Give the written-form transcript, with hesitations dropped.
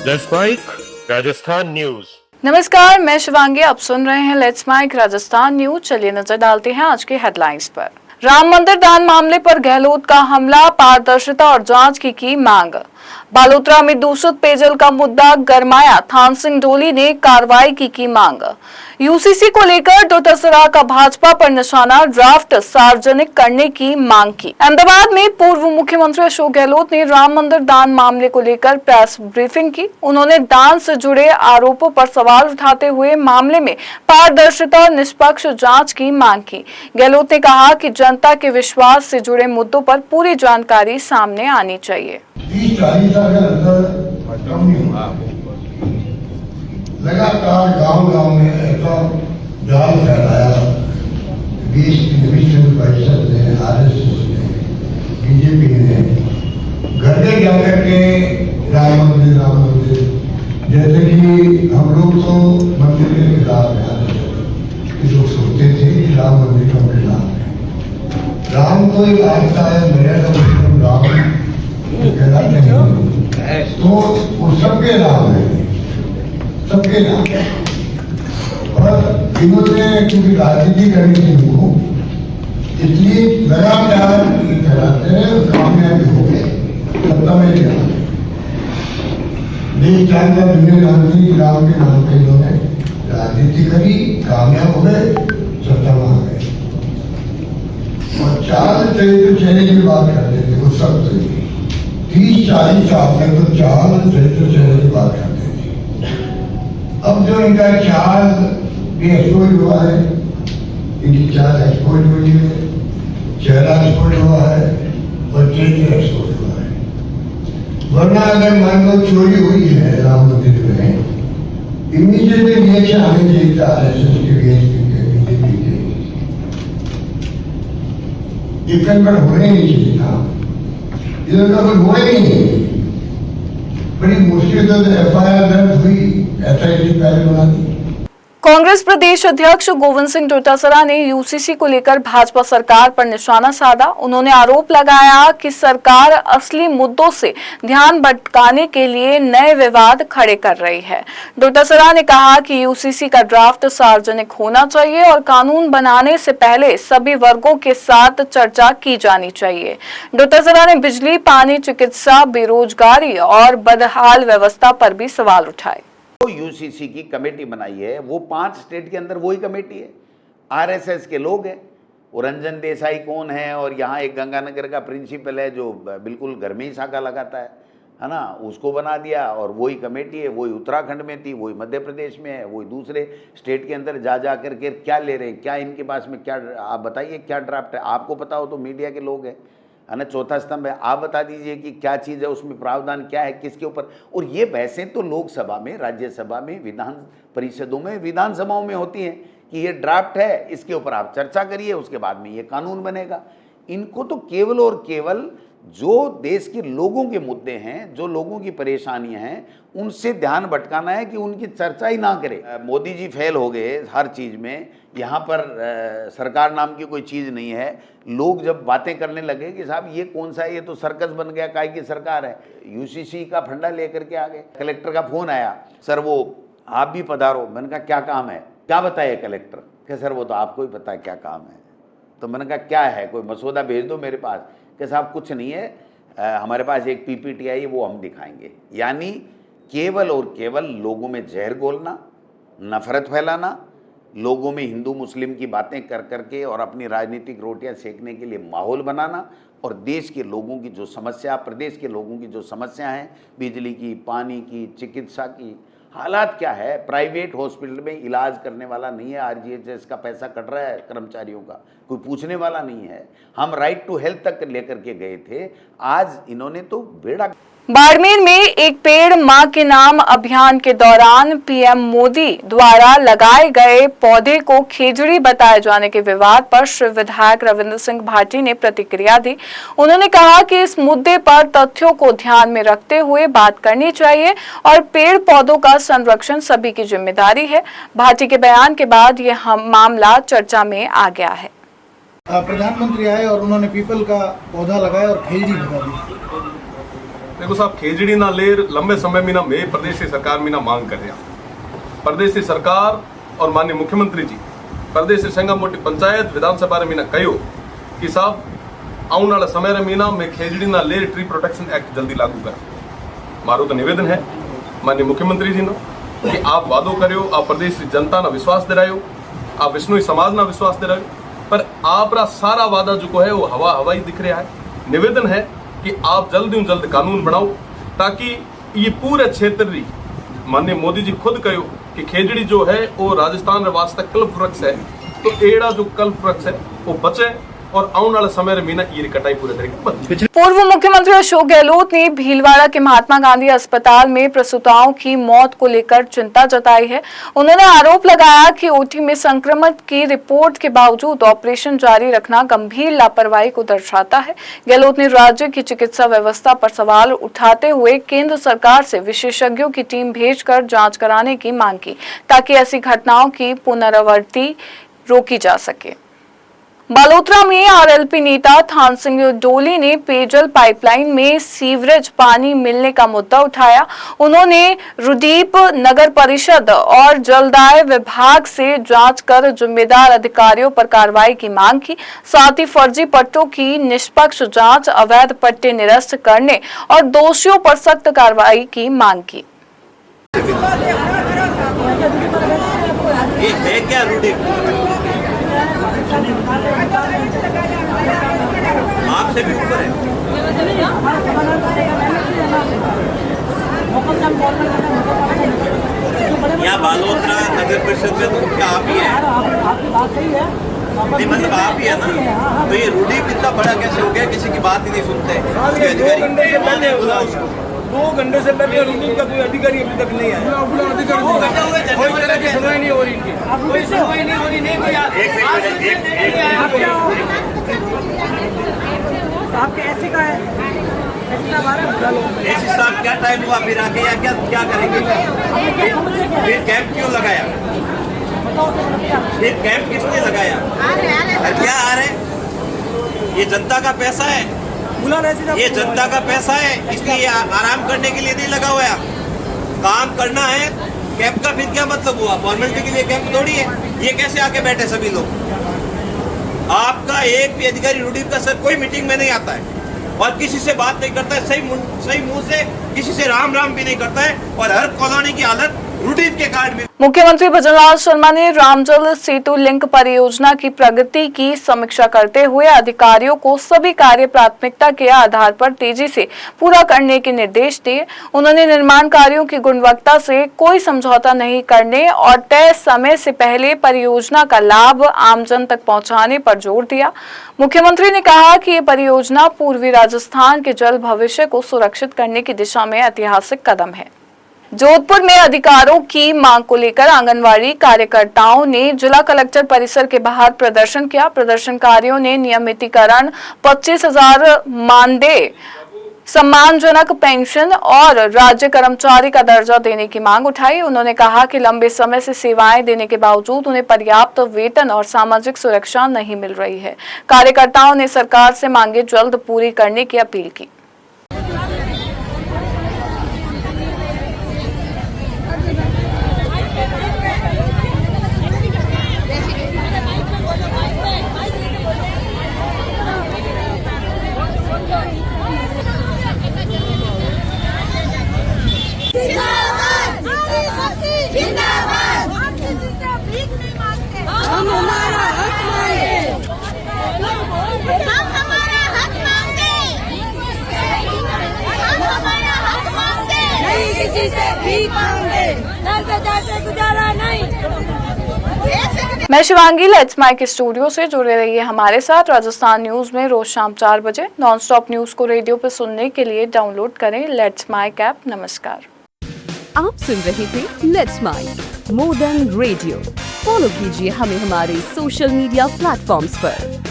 Let's mic Rajasthan news. नमस्कार, मैं शिवांगी। आप सुन रहे हैं लेट्स माइक राजस्थान न्यूज। चलिए नजर डालते हैं आज के हेडलाइंस पर। राम मंदिर दान मामले पर गहलोत का हमला, पारदर्शिता और जांच की मांग। बालोतरा में दूषित पेयजल का मुद्दा गरमाया, थान सिंह ढोली ने कार्रवाई की मांग। यूसीसी को लेकर डोटासरा का भाजपा पर निशाना, ड्राफ्ट सार्वजनिक करने की मांग की। अहमदाबाद में पूर्व मुख्यमंत्री अशोक गहलोत ने राम मंदिर दान मामले को लेकर प्रेस ब्रीफिंग की। उन्होंने दान से जुड़े आरोपों पर सवाल उठाते हुए मामले में पारदर्शिता और निष्पक्ष जांच की मांग की। गहलोत ने कहा कि जनता के विश्वास से जुड़े मुद्दों पर पूरी जानकारी सामने आनी चाहिए। 30-40 साल के अंदर कम नहीं हुआ। लगातार गांव-गांव में ऐसा जाल फैलाया, 20-25 परिषद ने, आरएसएस ने, बीजेपी ने घर घर जाकर के राम मंदिर, जैसे कि हम लोग तो मंदिर के खिलाफ हैं, जो सोचते थे कि राम मंदिर का खिलाफ है। राम तो एक आता है, मेरा तो राम तो वो सबके नाम है, सबके नाम। और इन्होंने क्योंकि राजनीति करनी थी उनको, इसलिए लगातार फैलाते रहे और कामयाबी हो गए। सत्ता में क्या देश चाहता दुनिया गांधी राम के नाम पे इन्होंने राजनीति करी, कामयाब हो गए, सत्ता में आ गए। और चाल चेहरे की बात करते थे वो सब 30-40 साल तक तो चाल चेहरे की बात करते थे। अब जो इनका चाल भी एक्सपोज हुआ है, इनकी चाल एक्सपोज हुई है, चेहरा एक्सपोज हुआ है और चरित्र एक्सपोज हुआ है। वरना अगर मान लो चोरी हुई है राम मंदिर में, इमीडिएटली रिएक्शन आने चाहिए था आरएसएस के, बीजेपी के। डिफेंड होने नहीं चाहिए था, इधर का कुछ हुआ ही नहीं। बड़ी मुश्किल से एफआईआर दर्ज हुई, एसआईटी पहले बना दी। कांग्रेस प्रदेश अध्यक्ष गोविंद सिंह डोटासरा ने यूसीसी को लेकर भाजपा सरकार पर निशाना साधा। उन्होंने आरोप लगाया कि सरकार असली मुद्दों से ध्यान भटकाने के लिए नए विवाद खड़े कर रही है। डोटासरा ने कहा कि यूसीसी का ड्राफ्ट सार्वजनिक होना चाहिए और कानून बनाने से पहले सभी वर्गों के साथ चर्चा की जानी चाहिए। डोटासरा ने बिजली, पानी, चिकित्सा, बेरोजगारी और बदहाल व्यवस्था पर भी सवाल उठाए। यूसीसी की कमेटी बनाई है, वो 5 स्टेट के अंदर वही कमेटी है, आरएसएस के लोग हैं। वो रंजन देसाई कौन है, और यहाँ एक गंगानगर का प्रिंसिपल है जो बिल्कुल घर में ही साका लगाता है ना, उसको बना दिया। और वही कमेटी है, वही उत्तराखंड में थी, वही मध्य प्रदेश में है, वही दूसरे स्टेट के अंदर जा करके क्या ले रहे हैं, क्या इनके पास में क्या, आप बताइए क्या ड्राफ्ट है। आपको पता हो तो मीडिया के लोग हैं, है ना, चौथा स्तंभ है, आप बता दीजिए कि क्या चीज़ है, उसमें प्रावधान क्या है, किसके ऊपर। और ये बहसें तो लोकसभा में, राज्यसभा में, विधान परिषदों में, विधानसभाओं में होती हैं कि ये ड्राफ्ट है, इसके ऊपर आप चर्चा करिए, उसके बाद में ये कानून बनेगा। इनको तो केवल और केवल जो देश के लोगों के मुद्दे हैं, जो लोगों की परेशानियां हैं, उनसे ध्यान भटकाना है कि उनकी चर्चा ही ना करे। मोदी जी फेल हो गए हर चीज़ में, यहाँ पर सरकार नाम की कोई चीज़ नहीं है। लोग जब बातें करने लगे कि साहब ये कौन सा है, ये तो सर्कस बन गया, काय की सरकार है, यूसीसी का फंडा लेकर के आ गए। कलेक्टर का फ़ोन आया, सर वो आप भी पधारो। मैंने कहा क्या काम है, क्या बताए कलेक्टर, कि सर वो तो आपको ही पता है क्या काम है। तो मैंने कहा क्या है, कोई मसौदा भेज दो मेरे पास। कि साहब कुछ नहीं है, हमारे पास एक पीपीटी आई है, वो हम दिखाएंगे। यानी केवल और केवल लोगों में जहर घोलना, नफरत फैलाना, लोगों में हिंदू मुस्लिम की बातें कर करके और अपनी राजनीतिक रोटियां सेकने के लिए माहौल बनाना। और देश के लोगों की जो समस्या, प्रदेश के लोगों की जो समस्या है, बिजली की, पानी की, चिकित्सा की, हालात क्या है, प्राइवेट हॉस्पिटल में इलाज करने वाला नहीं है, आरजीएचएस का पैसा कट रहा है कर्मचारियों का, कोई पूछने वाला नहीं है। हम राइट टू हेल्थ तक लेकर के गए थे, आज इन्होंने तो बेड़ा। बाड़मेर में एक पेड़ मां के नाम अभियान के दौरान पीएम मोदी द्वारा लगाए गए पौधे को खेजड़ी बताए जाने के विवाद पर श्री विधायक रविंद्र सिंह भाटी ने प्रतिक्रिया दी। उन्होंने कहा कि इस मुद्दे पर तथ्यों को ध्यान में रखते हुए बात करनी चाहिए और पेड़ पौधों का संरक्षण सभी की जिम्मेदारी है। भाटी के बयान के बाद यह मामला चर्चा में आ गया है। प्रधानमंत्री आए और उन्होंने पीपल का पौधा लगाया और खेजड़ी बता दी। देखो साहब, खेजड़ी ना लेर लंबे समय में ना मैं प्रदेश की सरकार में ना मांग कर रहा। प्रदेश की सरकार और माननीय मुख्यमंत्री जी प्रदेश की संगा मोटी पंचायत विधानसभा में ना कहो कि साहब आने वाला समय में ना मैं खेजड़ी ना लेर ट्री प्रोटेक्शन एक्ट जल्दी लागू कर। मारो तो निवेदन है माननीय मुख्यमंत्री जी ने कि आप वादो करो, आप प्रदेश की जनता ना विश्वास दिलायो, आप विष्णु समाज ना विश्वास दिलायो, पर आपरा सारा वादा जो है वो हवाई दिख रहा है। निवेदन है कि आप जल्द ही जल्द कानून बनाओ ताकि ये पूरे क्षेत्र की माननीय मोदी जी खुद कहो कि खेजड़ी जो है वो राजस्थान वास्ते कल्प वृक्ष है, तो एड़ा जो कल्प वृक्ष है वो बचे और आने वाला समय में ये कटाई पूरे तरीके बंद। पूर्व मुख्यमंत्री अशोक गहलोत ने भीलवाड़ा के महात्मा गांधी अस्पताल में प्रसूताओं की मौत को लेकर चिंता जताई है। उन्होंने आरोप लगाया कि ओटी में संक्रमण की रिपोर्ट के बावजूद ऑपरेशन जारी रखना गंभीर लापरवाही को दर्शाता है। गहलोत ने राज्य की चिकित्सा व्यवस्था पर सवाल उठाते हुए केंद्र सरकार से विशेषज्ञों की टीम भेजकर जांच कराने की मांग की ताकि ऐसी घटनाओं की पुनरावृत्ति रोकी जा सके। बालोतरा में आरएलपी नेता थान सिंह डोली ने पेयजल पाइपलाइन में सीवरेज पानी मिलने का मुद्दा उठाया। उन्होंने रुदीप नगर परिषद और जलदाय विभाग से जांच कर जिम्मेदार अधिकारियों पर कार्रवाई की मांग की। साथ ही फर्जी पट्टों की निष्पक्ष जांच, अवैध पट्टे निरस्त करने और दोषियों पर सख्त कार्रवाई की मांग की। ये है क्या रुदीप? आपसे भी ऊपर है। यहाँ बालोतरा नगर परिषद में तो क्या आप ही है? नहीं मतलब आप ही है ना? तो ये रुदीप इतना बड़ा कैसे हो गया, किसी की बात ही नहीं सुनते? उसके अधिकारी बुला उसको। 2 घंटे से पहले रुदीप का कोई अधिकारी अभी तक नहीं आया। कोई तरह की सुनवाई नहीं हो रही इनकी, कोई सुनवाई नहीं हो रही। आपके ऐसी का है? ऐसी साहब क्या टाइम हुआ फिर आके या क्या करेंगे? फिर कैंप क्यों लगाया? फिर कैंप किसने लगाया? क्या आ रहे? ये जनता का पैसा है, ये जनता का पैसा है, इसलिए आराम करने के लिए नहीं लगा हुआ। काम करना है। कैंप का फिर क्या मतलब हुआ? फॉर्मेलिटी के लिए कैंप थोड़ी है। ये कैसे आके बैठे सभी लोग? आपका एक भी अधिकारी रुदीप का सर कोई मीटिंग में नहीं आता है और किसी से बात नहीं करता है, सही मुंह से किसी से राम राम भी नहीं करता है और हर कॉलोनी की हालत रुदीप के कार्ड में। मुख्यमंत्री भजनलाल शर्मा ने रामजल सेतु लिंक परियोजना की प्रगति की समीक्षा करते हुए अधिकारियों को सभी कार्य प्राथमिकता के आधार पर तेजी से पूरा करने के निर्देश दिए। उन्होंने निर्माण कार्यों की गुणवत्ता से कोई समझौता नहीं करने और तय समय से पहले परियोजना का लाभ आमजन तक पहुंचाने पर जोर दिया। मुख्यमंत्री ने कहा कि ये परियोजना पूर्वी राजस्थान के जल भविष्य को सुरक्षित करने की दिशा में ऐतिहासिक कदम है। जोधपुर में अधिकारों की मांग को लेकर आंगनवाड़ी कार्यकर्ताओं ने जिला कलेक्टर परिसर के बाहर प्रदर्शन किया। प्रदर्शनकारियों ने नियमितीकरण, 25,000 मानदेय, सम्मानजनक पेंशन और राज्य कर्मचारी का दर्जा देने की मांग उठाई। उन्होंने कहा कि लंबे समय से सेवाएं देने के बावजूद उन्हें पर्याप्त वेतन और सामाजिक सुरक्षा नहीं मिल रही है। कार्यकर्ताओं ने सरकार से मांगे जल्द पूरी करने की अपील की। मैं शिवांगी, लेट्स माइक स्टूडियो से जुड़े रहिए हमारे साथ। राजस्थान न्यूज में रोज शाम 4 बजे नॉन स्टॉप न्यूज को रेडियो पर सुनने के लिए डाउनलोड करें लेट्स माइक ऐप। नमस्कार। आप सुन रहे थे let's mic more than radio. Follow कीजिए हमें हमारे सोशल मीडिया प्लेटफॉर्म्स पर।